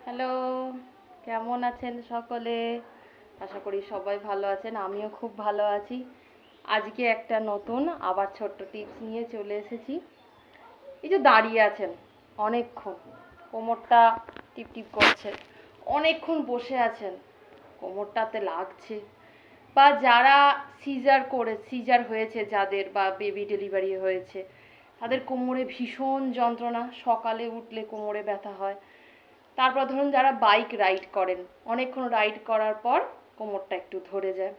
Hello, কেমন আছেন সকলে? আশা করি সবাই ভালো আছেন, আমিও খুব ভালো আছি। আজকে একটা নতুন আবার ছোট্ট টিপস নিয়ে চলে এসেছি। এই যে দাঁড়িয়ে আছেন অনেকক্ষণ, কোমরটা টিপ টিপ করছে, অনেকক্ষণ বসে আছেন, কোমরটাতে লাগছে, বা যারা সিজার হয়েছে, যাদের বা বেবি ডেলিভারি হয়েছে, তাদের কোমরে ভীষণ যন্ত্রণা, সকালে উঠলে কোমরে ব্যথা হয়। তারপর ধরুন যারা বাইক রাইড করেন, অনেকক্ষণ রাইড করার পর কোমরটা একটু ধরে যায়,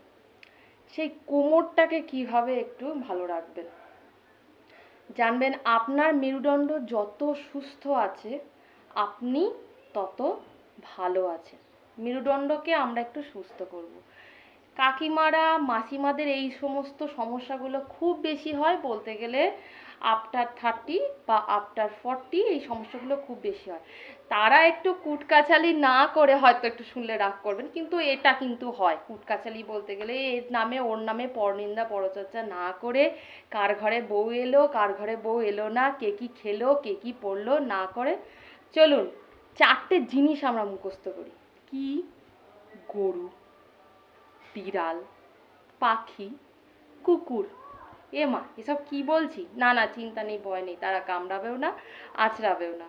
সেই কোমরটাকে কিভাবে একটু ভালো রাখবেন জানবেন। আপনার মেরুদণ্ড যত সুস্থ আছে, আপনি তত ভালো আছেন। মেরুদণ্ডকে আমরা একটু সুস্থ করব। কাকিমারা মাসিমাদের এই সমস্ত সমস্যাগুলো খুব বেশি হয়, বলতে গেলে আফটার 30 বা আফটার 40 এই সমস্যাগুলো খুব বেশি হয়। তারা একটু কুটকাচালি না করে, হয়তো একটু শুনলে রাগ করবেন, কিন্তু এটা কিন্তু হয়। কুটকাচালি বলতে গেলে এর নামে ওর নামে পরনিন্দা পরচর্চা না করে, কার ঘরে বউ এলো কার ঘরে বউ এলো না, কে কী খেলো কে কী পড়লো না করে, চলুন 4টে জিনিস আমরা মুখস্থ করি। কি? গরু, বিড়াল, পাখি, কুকুর। মা, এসব কি বলছি? না না, চিন্তা নেই, ভয় নেই, তারা কামড়াবেও না, আঁচড়াবেও না।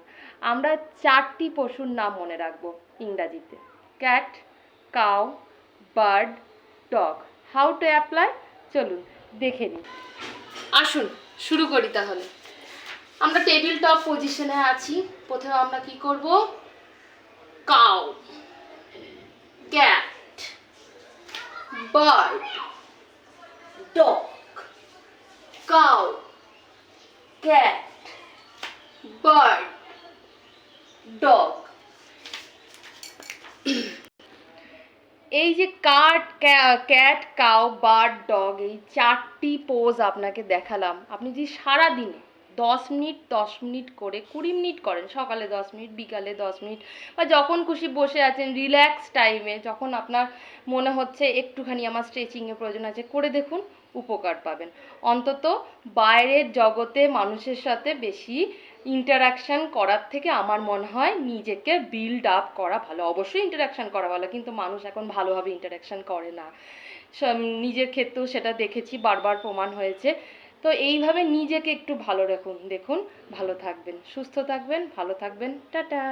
আমরা 4টি পশুর নাম মনে রাখবো ইংরাজিতে: cat, cow, bird, dog. How to apply? চলুন দেখে নিই। আসুন শুরু করি তাহলে। আমরা টেবিল টপ পজিশনে আছি। প্রথমে আমরা কি করব? Cow, cat, bird, dog, cow, cat, bird, dog। এই যে ক্যাট, কাউ, বার্ড, ডগ, এই 4টি পোজ আপনাকে দেখালাম। আপনি যদি সারা দিনে 10 মিনিট 10 মিনিট করে 20 মিনিট করেন, সকালে 10 মিনিট, বিকালে 10 মিনিট, বা যখন খুশি বসে আছেন রিল্যাক্স টাইমে, যখন আপনার মনে হচ্ছে একটুখানি আমার স্ট্রেচিংয়ের প্রয়োজন আছে, করে দেখুন, উপকার পাবেন। অন্তত বাইরের জগতে মানুষের সাথে বেশি ইন্টারাকশান করার থেকে আমার মনে হয় নিজেকে বিল্ড আপ করা ভালো। অবশ্যই ইন্টারাকশান করা ভালো, কিন্তু মানুষ এখন ভালোভাবে ইন্টারাকশান করে না। নিজের ক্ষেত্রেও সেটা দেখেছি, বারবার প্রমাণ হয়েছে। তো এইভাবে নিজেকে একটু ভালো রাখুন, দেখুন ভালো থাকবেন, সুস্থ থাকবেন, ভালো থাকবেন। টাটা।